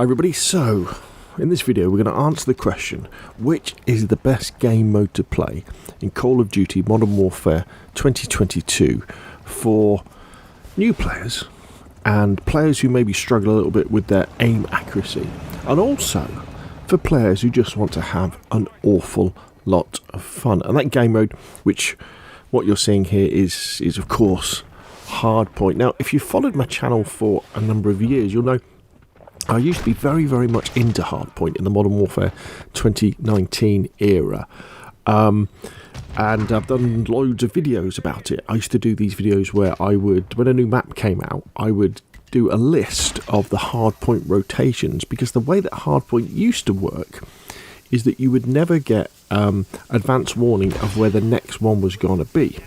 Hi everybody, so in this video we're going to answer the question, which is the best game mode to play in Call of Duty Modern Warfare 2022 for new players and players who maybe struggle a little bit with their aim accuracy, and also for players who just want to have an awful lot of fun. And that game mode, which what you're seeing here is of course Hardpoint. Now if you've followed my channel for a number of years, you'll know I used to be very much into Hardpoint in the Modern Warfare 2019 era, and I've done loads of videos about it. I used to do these videos where I would, when a new map came out, I would do a list of the Hardpoint rotations, because the way that Hardpoint used to work is that you would never get advance warning of where the next one was going to be.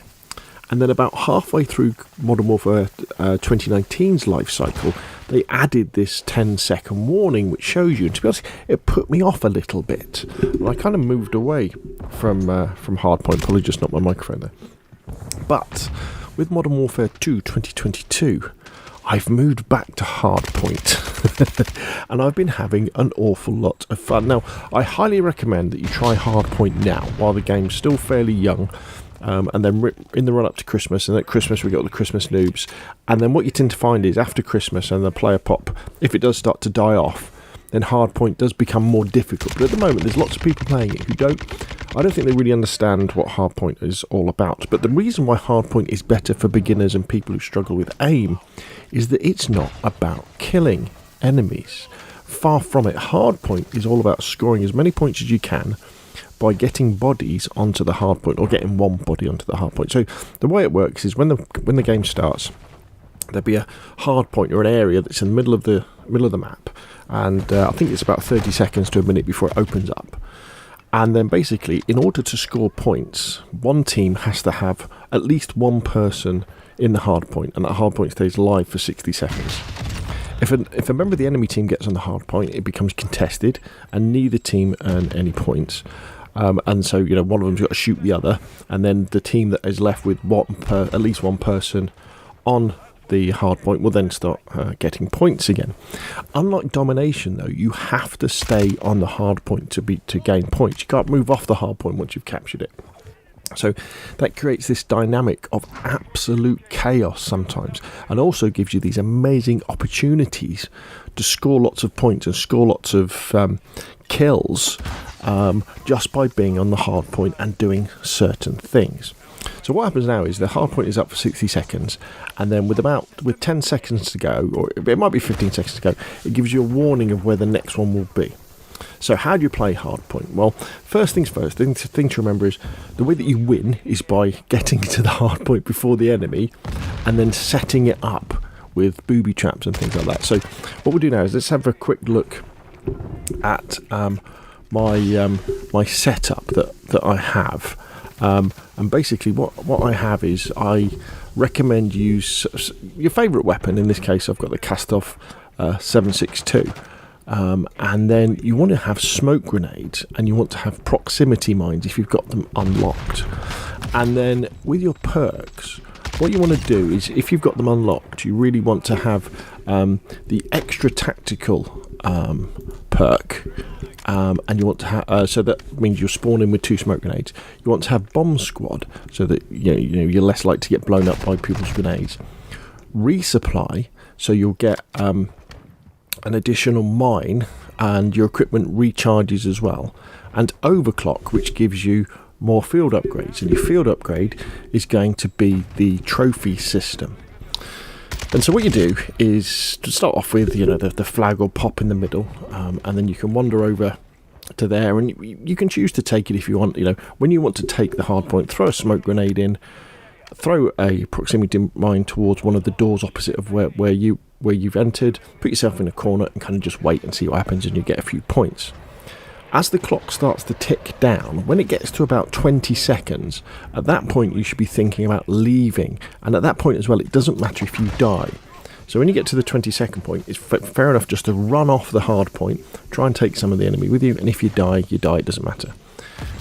And then about halfway through Modern Warfare 2019's life cycle, they added this 10-second warning, which shows you. And to be honest, it put me off a little bit. And I kind of moved away from Hardpoint. Probably just not my microphone there. But with Modern Warfare 2 2022, I've moved back to Hardpoint. And I've been having an awful lot of fun. Now, I highly recommend that you try Hardpoint now, while the game's still fairly young. And then in the run up to Christmas, and at Christmas we got the Christmas noobs, and then what you tend to find is after Christmas and the player pop, if it does start to die off, then Hardpoint does become more difficult. But at the moment there's lots of people playing it who I don't think they really understand what Hardpoint is all about. But the reason why Hardpoint is better for beginners and people who struggle with aim is that it's not about killing enemies. Far from it. Hardpoint is all about scoring as many points as you can by getting bodies onto the hardpoint, or getting one body onto the hardpoint. So the way it works is when the game starts, there'll be a hardpoint or an area that's in the middle of the map, and I think it's about 30 seconds to a minute before it opens up. And then basically, in order to score points, one team has to have at least one person in the hardpoint, and that hardpoint stays live for 60 seconds. If a member of the enemy team gets on the hardpoint, it becomes contested, and neither team earn any points. And so, one of them's got to shoot the other, and then the team that is left with at least one person on the hardpoint will then start getting points again. Unlike domination, though, you have to stay on the hardpoint to gain points. You can't move off the hardpoint once you've captured it. So that creates this dynamic of absolute chaos sometimes, and also gives you these amazing opportunities to score lots of points and score lots of kills just by being on the hard point and doing certain things. So what happens now is the hard point is up for 60 seconds, and then with 10 seconds to go, or it might be 15 seconds to go, it gives you a warning of where the next one will be. So how do you play Hardpoint? Well, first things first, the thing to remember is the way that you win is by getting to the hardpoint before the enemy and then setting it up with booby traps and things like that. So what we'll do now is let's have a quick look at my setup that I have. And basically what I have is I recommend use your favourite weapon. In this case I've got the Cast-Off 7.62. And then you want to have smoke grenades, and you want to have proximity mines if you've got them unlocked. And then with your perks, what you want to do is, if you've got them unlocked, you really want to have the extra tactical perk, and you want to have so that means you're spawning with 2 smoke grenades. You want to have bomb squad, so that you're less likely to get blown up by people's grenades. Resupply, so you'll get an additional mine, and your equipment recharges as well, and overclock, which gives you more field upgrades, and your field upgrade is going to be the trophy system. And so what you do is to start off with, the flag will pop in the middle, and then you can wander over to there, and you can choose to take it if you want. When you want to take the hard point, throw a smoke grenade in, throw a proximity mine towards one of the doors opposite of where you've entered, put yourself in a corner and kind of just wait and see what happens, and you get a few points. As the clock starts to tick down, when it gets to about 20 seconds, at that point you should be thinking about leaving, and at that point as well it doesn't matter if you die. So when you get to the 20-second point, it's fair enough just to run off the hard point, try and take some of the enemy with you, and if you die, it doesn't matter.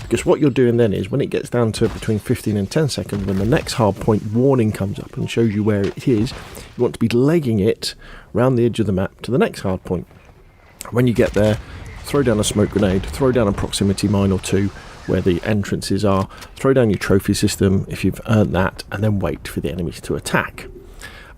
Because what you're doing then is, when it gets down to between 15 and 10 seconds, when the next hard point warning comes up and shows you where it is, you want to be legging it round the edge of the map to the next hard point. When you get there, throw down a smoke grenade, throw down a proximity mine or two where the entrances are, throw down your trophy system if you've earned that, and then wait for the enemies to attack.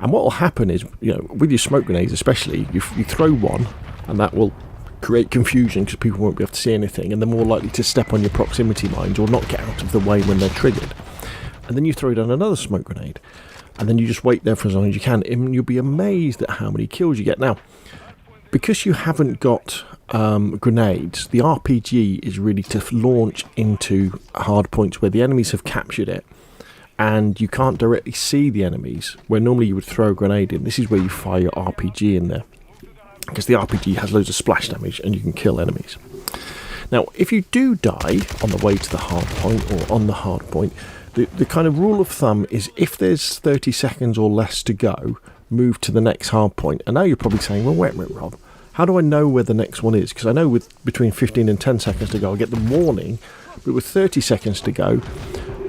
And what will happen is, with your smoke grenades especially, you throw one, and that will create confusion because people won't be able to see anything, and they're more likely to step on your proximity mines or not get out of the way when they're triggered. And then you throw down another smoke grenade, and then you just wait there for as long as you can, and you'll be amazed at how many kills you get. Now, because you haven't got grenades, the RPG is really to launch into hard points where the enemies have captured it and you can't directly see the enemies, where normally you would throw a grenade in. This is where you fire your RPG in there, because the RPG has loads of splash damage and you can kill enemies. Now, if you do die on the way to the hard point or on the hard point, the kind of rule of thumb is if there's 30 seconds or less to go, move to the next hard point. And now you're probably saying, well, wait a minute, Rob, how do I know where the next one is? Because I know with between 15 and 10 seconds to go, I get the warning, but with 30 seconds to go.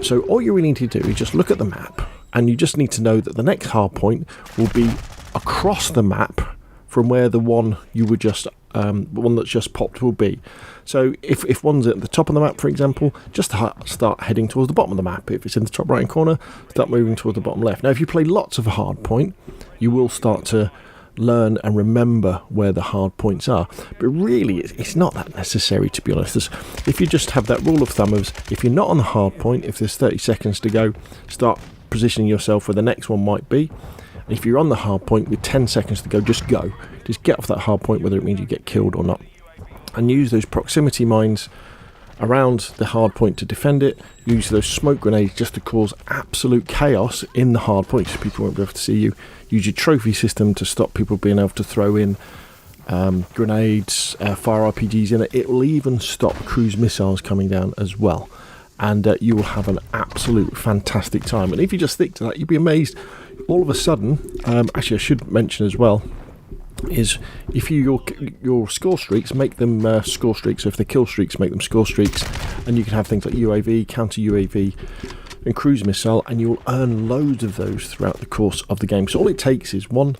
So all you really need to do is just look at the map, and you just need to know that the next hard point will be across the map from where the one you were just, the one that's just popped will be. So if one's at the top of the map, for example, just start heading towards the bottom of the map. If it's in the top right hand corner, start moving towards the bottom left. Now, if you play lots of hard point, you will start to learn and remember where the hard points are, but really it's not that necessary, to be honest. If you just have that rule of thumb of, if you're not on the hard point, if there's 30 seconds to go, start positioning yourself where the next one might be. And if you're on the hard point with 10 seconds to go, just go, just get off that hard point, whether it means you get killed or not, and use those proximity mines around the hard point to defend it. Use those smoke grenades just to cause absolute chaos in the hard point so people won't be able to see you. Use your trophy system to stop people being able to throw in grenades, fire RPGs in it. It will even stop cruise missiles coming down as well, and you will have an absolute fantastic time. And if you just stick to that, you'll be amazed. All of a sudden, actually I should mention as well, is if your score streaks, make them score streaks. So if they're kill streaks, make them score streaks, and you can have things like UAV, counter UAV and cruise missile, and you'll earn loads of those throughout the course of the game. So all it takes is one,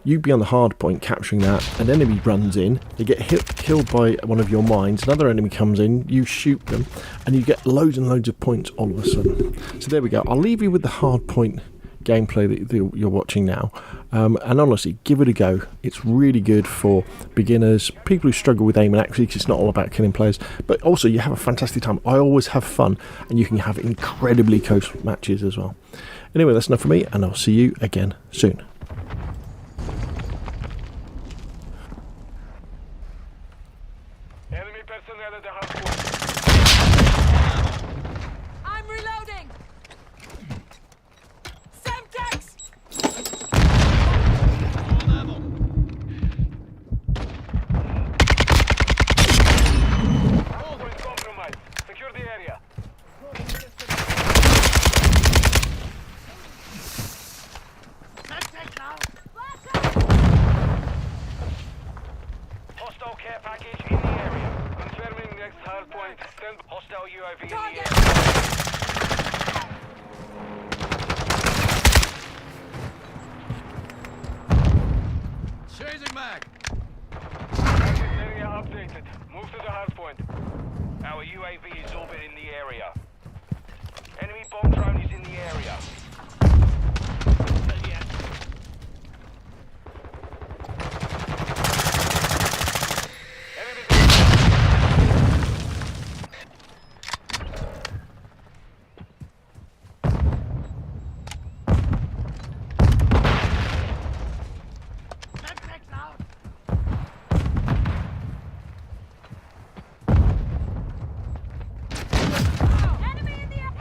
you be on the hard point capturing that, an enemy runs in, they get killed by one of your mines, another enemy comes in, you shoot them, and you get loads and loads of points all of a sudden. So there we go. I'll leave you with the hard point gameplay that you're watching now, and honestly, give it a go. It's really good for beginners, people who struggle with aim and accuracy, because it's not all about killing players, but also you have a fantastic time. I always have fun, and you can have incredibly close matches as well. Anyway, that's enough for me, and I'll see you again soon. Enemy personnel at the hardpoint. I'm reloading! Semtex! Hardpoint compromised. Secure the area. Hostile care package in the area. Confirming next hardpoint. Send hostile UAV in the area. Changing mag. Target area updated. Move to the hardpoint. Our UAV is orbiting the area. Enemy bomb drone is in the area.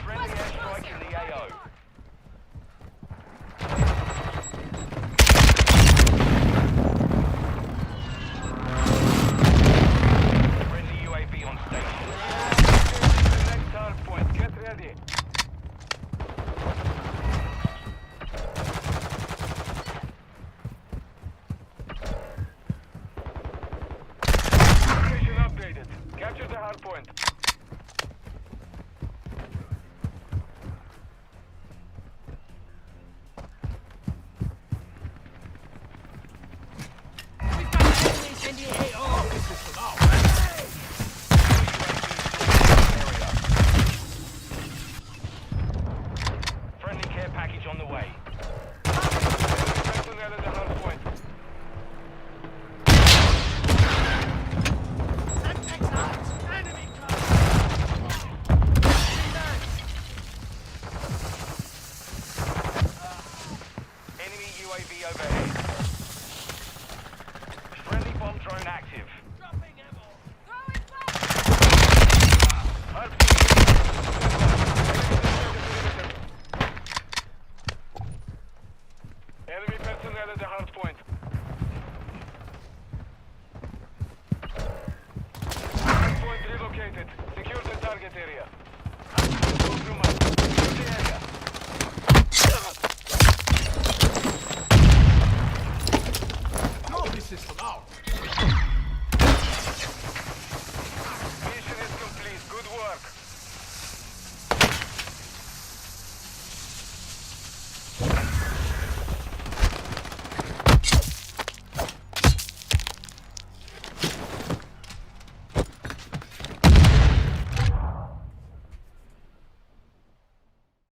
Friendly airstrike in the AO. drone active. Dropping ammo. Throwing fire. Hardpoint. Enemy personnel at the hardpoint. Hardpoint relocated. Secure the target area.